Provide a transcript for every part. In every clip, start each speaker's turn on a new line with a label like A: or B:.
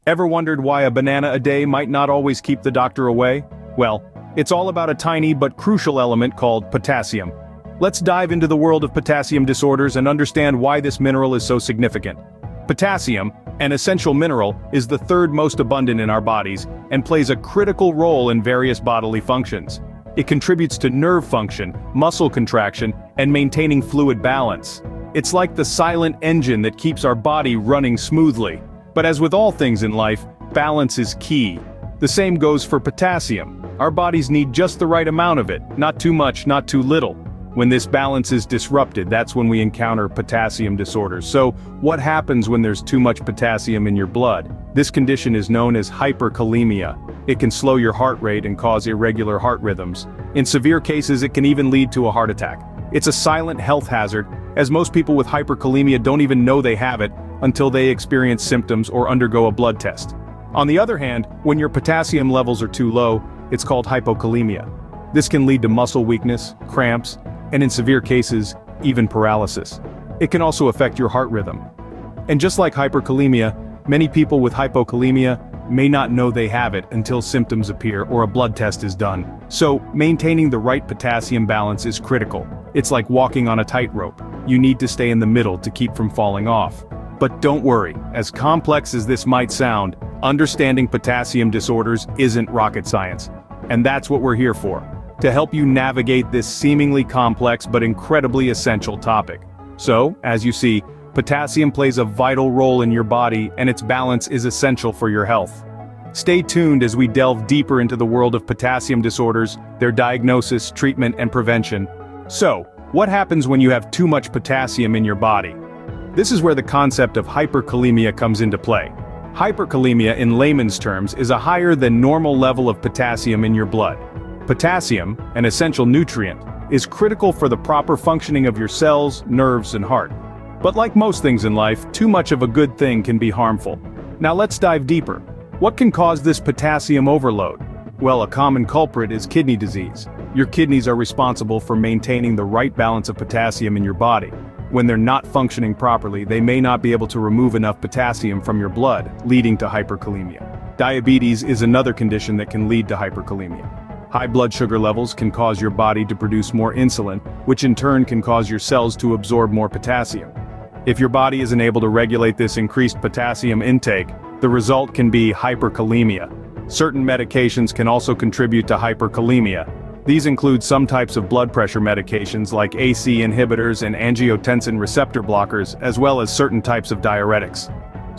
A: Ever wondered why a banana a day might not always keep the doctor away? Well, it's all about a tiny but crucial element called potassium. Let's dive into the world of potassium disorders and understand why this mineral is so significant. Potassium, an essential mineral, is the third most abundant in our bodies and plays a critical role in various bodily functions. It contributes to nerve function, muscle contraction, and maintaining fluid balance. It's like the silent engine that keeps our body running smoothly. But as with all things in life, balance is key. The same goes for potassium. Our bodies need just the right amount of it, not too much, not too little. When this balance is disrupted, that's when we encounter potassium disorders. So, what happens when there's too much potassium in your blood? This condition is known as hyperkalemia. It can slow your heart rate and cause irregular heart rhythms. In severe cases, it can even lead to a heart attack. It's a silent health hazard, as most people with hyperkalemia don't even know they have it until they experience symptoms or undergo a blood test. On the other hand, when your potassium levels are too low, it's called hypokalemia. This can lead to muscle weakness, cramps, and in severe cases, even paralysis. It can also affect your heart rhythm. And just like hyperkalemia, many people with hypokalemia may not know they have it until symptoms appear or a blood test is done. So, maintaining the right potassium balance is critical. It's like walking on a tightrope. You need to stay in the middle to keep from falling off. But don't worry, as complex as this might sound, understanding potassium disorders isn't rocket science. And that's what we're here for, to help you navigate this seemingly complex but incredibly essential topic. So, as you see, potassium plays a vital role in your body and its balance is essential for your health. Stay tuned as we delve deeper into the world of potassium disorders, their diagnosis, treatment, and prevention. So, what happens when you have too much potassium in your body? This is where the concept of hyperkalemia comes into play. Hyperkalemia, in layman's terms, is a higher than normal level of potassium in your blood. Potassium, an essential nutrient, is critical for the proper functioning of your cells, nerves, and heart. But like most things in life, too much of a good thing can be harmful. Now let's dive deeper. What can cause this potassium overload? Well, a common culprit is kidney disease. Your kidneys are responsible for maintaining the right balance of potassium in your body. When they're not functioning properly, they may not be able to remove enough potassium from your blood, leading to hyperkalemia. Diabetes is another condition that can lead to hyperkalemia. High blood sugar levels can cause your body to produce more insulin, which in turn can cause your cells to absorb more potassium. If your body isn't able to regulate this increased potassium intake, the result can be hyperkalemia. Certain medications can also contribute to hyperkalemia. These include some types of blood pressure medications like AC inhibitors and angiotensin receptor blockers, as well as certain types of diuretics.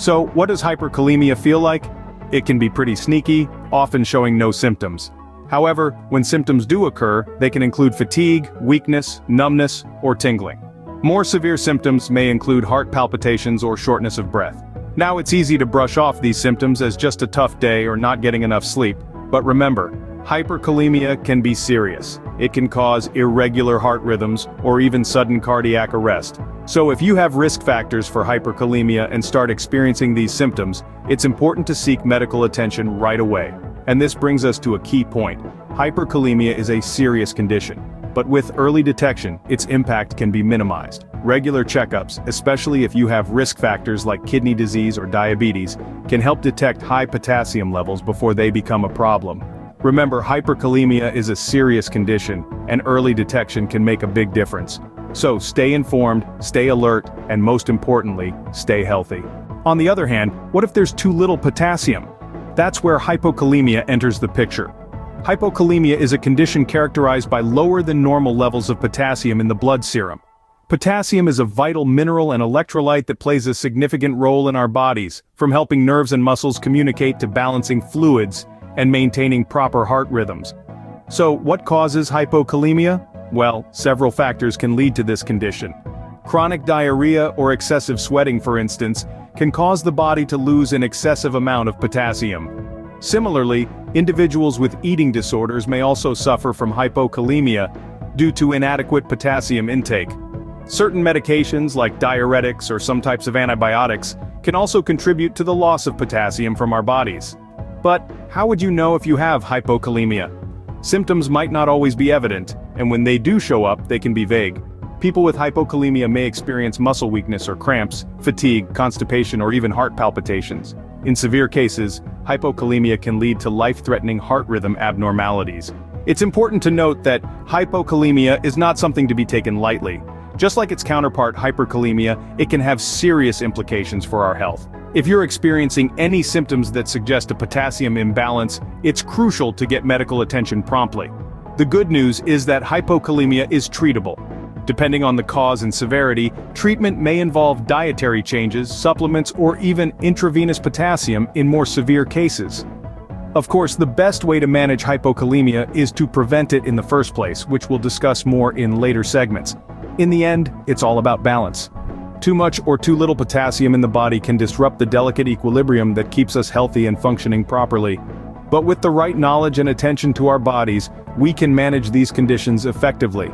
A: So, what does hyperkalemia feel like? It can be pretty sneaky, often showing no symptoms. However, when symptoms do occur, they can include fatigue, weakness, numbness, or tingling. More severe symptoms may include heart palpitations or shortness of breath. Now it's easy to brush off these symptoms as just a tough day or not getting enough sleep, but remember, hyperkalemia can be serious. It can cause irregular heart rhythms or even sudden cardiac arrest. So if you have risk factors for hyperkalemia and start experiencing these symptoms, it's important to seek medical attention right away. And this brings us to a key point. Hyperkalemia is a serious condition, but with early detection, its impact can be minimized. Regular checkups, especially if you have risk factors like kidney disease or diabetes, can help detect high potassium levels before they become a problem. Remember, hyperkalemia is a serious condition, and early detection can make a big difference. So stay informed, stay alert, and most importantly, stay healthy. On the other hand, what if there's too little potassium? That's where hypokalemia enters the picture. Hypokalemia is a condition characterized by lower than normal levels of potassium in the blood serum. Potassium is a vital mineral and electrolyte that plays a significant role in our bodies, from helping nerves and muscles communicate to balancing fluids and maintaining proper heart rhythms. So, what causes hypokalemia? Well, several factors can lead to this condition. Chronic diarrhea or excessive sweating, for instance, can cause the body to lose an excessive amount of potassium. Similarly, individuals with eating disorders may also suffer from hypokalemia due to inadequate potassium intake. Certain medications like diuretics or some types of antibiotics can also contribute to the loss of potassium from our bodies. But how would you know if you have hypokalemia? Symptoms might not always be evident, and when they do show up, they can be vague. People with hypokalemia may experience muscle weakness or cramps, fatigue, constipation, or even heart palpitations. In severe cases, hypokalemia can lead to life-threatening heart rhythm abnormalities. It's important to note that hypokalemia is not something to be taken lightly. Just like its counterpart hyperkalemia, it can have serious implications for our health. If you're experiencing any symptoms that suggest a potassium imbalance, it's crucial to get medical attention promptly. The good news is that hypokalemia is treatable. Depending on the cause and severity, treatment may involve dietary changes, supplements, or even intravenous potassium in more severe cases. Of course, the best way to manage hypokalemia is to prevent it in the first place, which we'll discuss more in later segments. In the end, it's all about balance. Too much or too little potassium in the body can disrupt the delicate equilibrium that keeps us healthy and functioning properly. But with the right knowledge and attention to our bodies, we can manage these conditions effectively.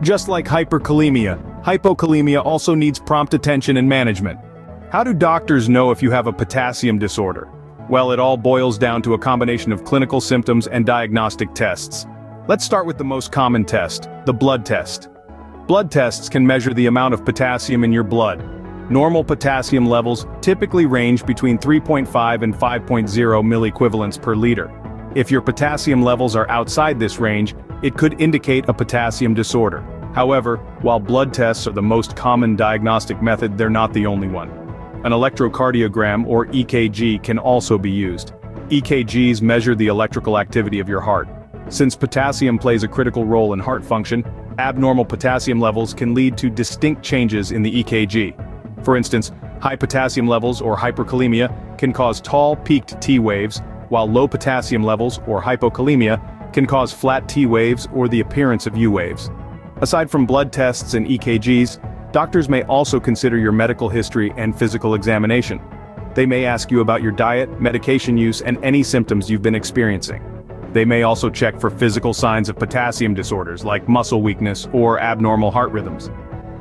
A: Just like hyperkalemia, hypokalemia also needs prompt attention and management. How do doctors know if you have a potassium disorder? Well, it all boils down to a combination of clinical symptoms and diagnostic tests. Let's start with the most common test, the blood test. Blood tests can measure the amount of potassium in your blood. Normal potassium levels typically range between 3.5 and 5.0 milliequivalents per liter. If your potassium levels are outside this range, it could indicate a potassium disorder. However, while blood tests are the most common diagnostic method, they're not the only one. An electrocardiogram, or EKG, can also be used. EKGs measure the electrical activity of your heart. Since potassium plays a critical role in heart function, abnormal potassium levels can lead to distinct changes in the EKG. For instance, high potassium levels, or hyperkalemia, can cause tall, peaked T waves, while low potassium levels, or hypokalemia, can cause flat T waves or the appearance of U waves. Aside from blood tests and EKGs, doctors may also consider your medical history and physical examination. They may ask you about your diet, medication use, and any symptoms you've been experiencing. They may also check for physical signs of potassium disorders like muscle weakness or abnormal heart rhythms.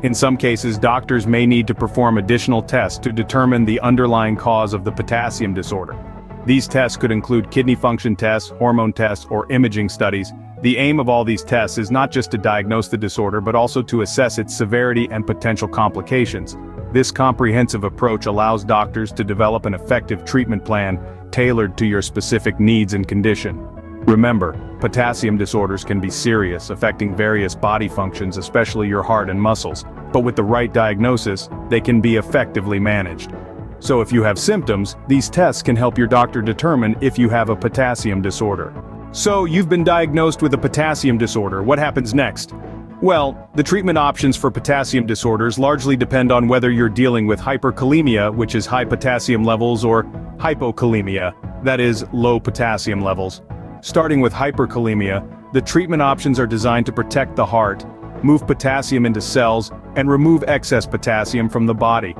A: In some cases, doctors may need to perform additional tests to determine the underlying cause of the potassium disorder. These tests could include kidney function tests, hormone tests, or imaging studies. The aim of all these tests is not just to diagnose the disorder but also to assess its severity and potential complications. This comprehensive approach allows doctors to develop an effective treatment plan tailored to your specific needs and condition. Remember, potassium disorders can be serious, affecting various body functions, especially your heart and muscles. But with the right diagnosis, they can be effectively managed. So if you have symptoms, these tests can help your doctor determine if you have a potassium disorder. So you've been diagnosed with a potassium disorder. What happens next? Well, the treatment options for potassium disorders largely depend on whether you're dealing with hyperkalemia, which is high potassium levels, or hypokalemia, that is, low potassium levels. Starting with hyperkalemia, the treatment options are designed to protect the heart, move potassium into cells, and remove excess potassium from the body.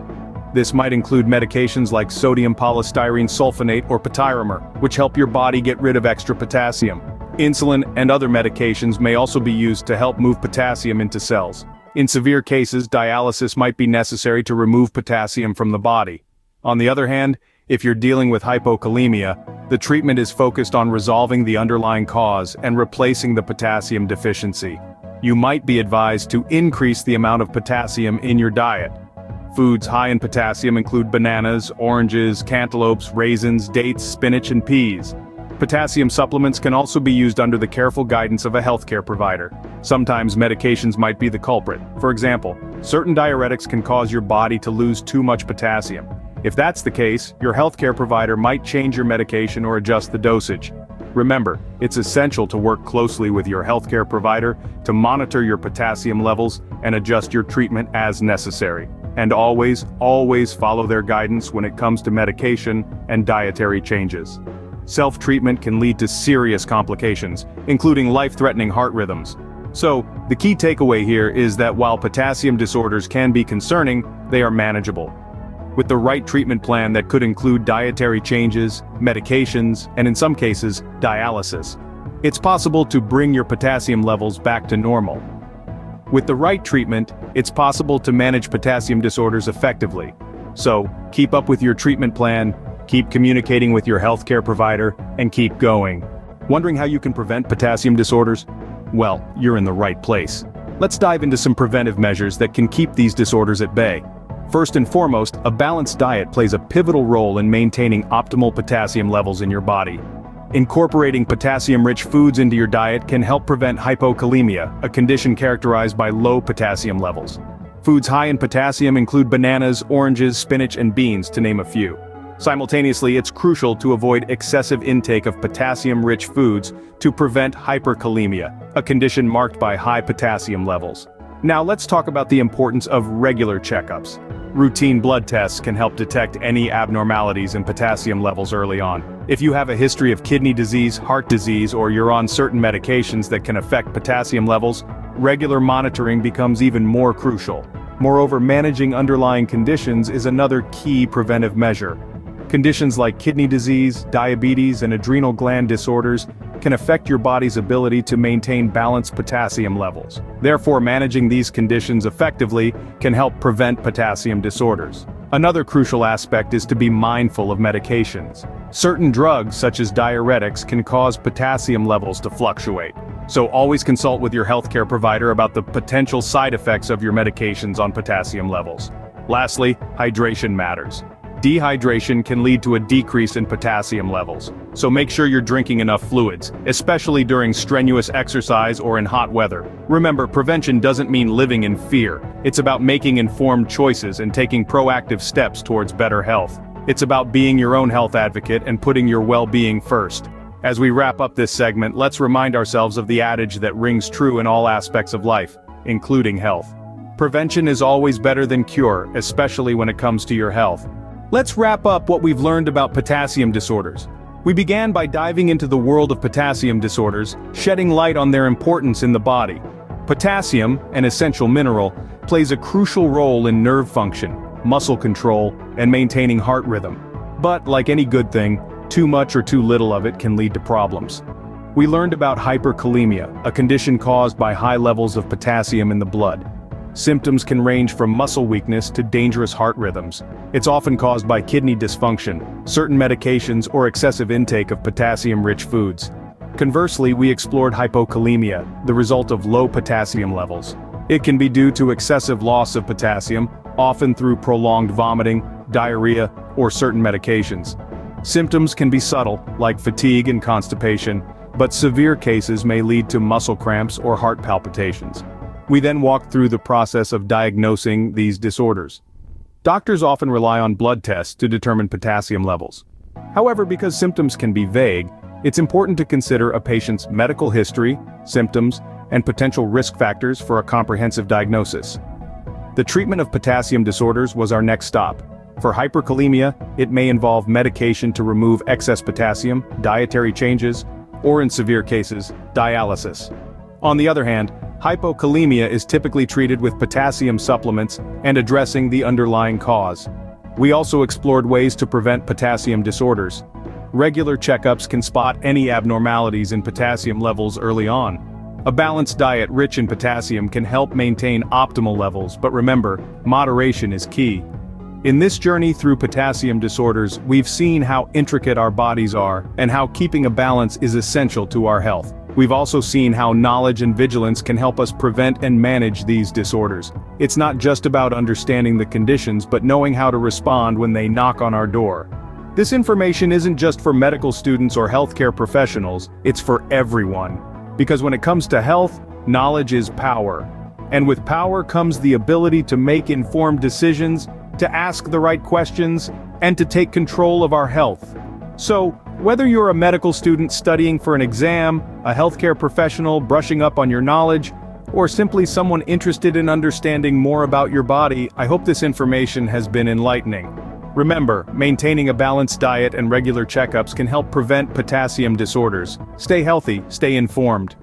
A: This might include medications like sodium polystyrene sulfonate or pyrazinamide, which help your body get rid of extra potassium. Insulin and other medications may also be used to help move potassium into cells. In severe cases, dialysis might be necessary to remove potassium from the body. On the other hand, if you're dealing with hypokalemia, the treatment is focused on resolving the underlying cause and replacing the potassium deficiency. You might be advised to increase the amount of potassium in your diet. Foods high in potassium include bananas, oranges, cantaloupes, raisins, dates, spinach, and peas. Potassium supplements can also be used under the careful guidance of a healthcare provider. Sometimes medications might be the culprit. For example, certain diuretics can cause your body to lose too much potassium. If that's the case, your healthcare provider might change your medication or adjust the dosage. Remember, it's essential to work closely with your healthcare provider to monitor your potassium levels and adjust your treatment as necessary. And always follow their guidance when it comes to medication and dietary changes. Self-treatment can lead to serious complications, including life-threatening heart rhythms. So, the key takeaway here is that while potassium disorders can be concerning, they are manageable. With the right treatment plan that could include dietary changes, medications, and in some cases, dialysis, it's possible to bring your potassium levels back to normal. With the right treatment, it's possible to manage potassium disorders effectively. So, keep up with your treatment plan, keep communicating with your healthcare provider, and keep going. Wondering how you can prevent potassium disorders? Well, you're in the right place. Let's dive into some preventive measures that can keep these disorders at bay. First and foremost, a balanced diet plays a pivotal role in maintaining optimal potassium levels in your body. Incorporating potassium-rich foods into your diet can help prevent hypokalemia, a condition characterized by low potassium levels. Foods high in potassium include bananas, oranges, spinach, and beans, to name a few. Simultaneously, it's crucial to avoid excessive intake of potassium-rich foods to prevent hyperkalemia, a condition marked by high potassium levels. Now let's talk about the importance of regular checkups. Routine blood tests can help detect any abnormalities in potassium levels early on. If you have a history of kidney disease, heart disease, or you're on certain medications that can affect potassium levels, regular monitoring becomes even more crucial. Moreover, managing underlying conditions is another key preventive measure. Conditions like kidney disease, diabetes, and adrenal gland disorders can affect your body's ability to maintain balanced potassium levels. Therefore, managing these conditions effectively can help prevent potassium disorders. Another crucial aspect is to be mindful of medications. Certain drugs, such as diuretics, can cause potassium levels to fluctuate. So always consult with your healthcare provider about the potential side effects of your medications on potassium levels. Lastly, hydration matters. Dehydration can lead to a decrease in potassium levels, so make sure you're drinking enough fluids, especially during strenuous exercise or in hot weather. Remember, prevention doesn't mean living in fear. It's about making informed choices and taking proactive steps towards better health. It's about being your own health advocate and putting your well-being first. As we wrap up this segment, let's remind ourselves of the adage that rings true in all aspects of life, including health. Prevention is always better than cure, especially when it comes to your health. Let's wrap up what we've learned about potassium disorders. We began by diving into the world of potassium disorders, shedding light on their importance in the body. Potassium, an essential mineral, plays a crucial role in nerve function, muscle control, and maintaining heart rhythm. But, like any good thing, too much or too little of it can lead to problems. We learned about hyperkalemia, a condition caused by high levels of potassium in the blood. Symptoms can range from muscle weakness to dangerous heart rhythms. It's often caused by kidney dysfunction, certain medications, or excessive intake of potassium-rich foods. Conversely, we explored hypokalemia, the result of low potassium levels. It can be due to excessive loss of potassium, often through prolonged vomiting, diarrhea, or certain medications. Symptoms can be subtle, like fatigue and constipation, but severe cases may lead to muscle cramps or heart palpitations. We then walked through the process of diagnosing these disorders. Doctors often rely on blood tests to determine potassium levels. However, because symptoms can be vague, it's important to consider a patient's medical history, symptoms, and potential risk factors for a comprehensive diagnosis. The treatment of potassium disorders was our next stop. For hyperkalemia, it may involve medication to remove excess potassium, dietary changes, or in severe cases, dialysis. On the other hand, hypokalemia is typically treated with potassium supplements and addressing the underlying cause. We also explored ways to prevent potassium disorders. Regular checkups can spot any abnormalities in potassium levels early on. A balanced diet rich in potassium can help maintain optimal levels, but remember, moderation is key. In this journey through potassium disorders, we've seen how intricate our bodies are and how keeping a balance is essential to our health. We've also seen how knowledge and vigilance can help us prevent and manage these disorders. It's not just about understanding the conditions, but knowing how to respond when they knock on our door. This information isn't just for medical students or healthcare professionals, it's for everyone. Because when it comes to health, knowledge is power. And with power comes the ability to make informed decisions, to ask the right questions, and to take control of our health. So, whether you're a medical student studying for an exam, a healthcare professional brushing up on your knowledge, or simply someone interested in understanding more about your body, I hope this information has been enlightening. Remember, maintaining a balanced diet and regular checkups can help prevent potassium disorders. Stay healthy, stay informed.